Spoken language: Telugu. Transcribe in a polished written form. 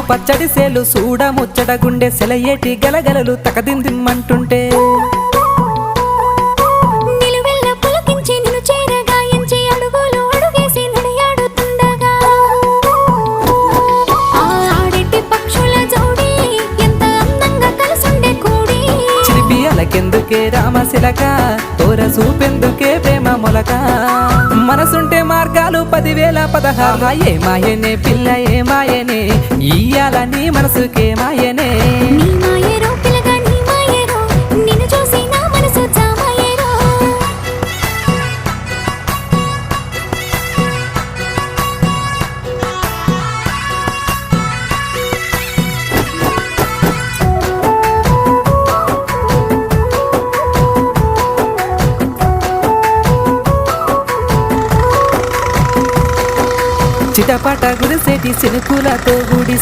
పచ్చడి సేలు సూడ ముచ్చట గుండె సెలయేటి గలగలలు తకదిందిమ్మంటుంటే నిలువెల్ల పులకించి నిన్ను చేరగాయించి అడుగులు అడుగేసి నడియాడుతుండగా ఆడెట్టి పక్షుల జోడి ఎంత అందంగా కలుసుండే కూడి చిలిపి అలకెందుకే రామశిలక తోర చూపెందుకే ప్రేమ మొలక మనసుంటే మార్గాలు 10,016 ఏ మాయనే పిల్ల ఏ మాయనే ఇయ్యాల నీ మనసుకే మాయనే నీ మాయరో పిల్లగా నీ మాయరో నిన్ను చూసి నా మనసు జామాయరో చిటపట గురిసేటి సినుకులతో గుడి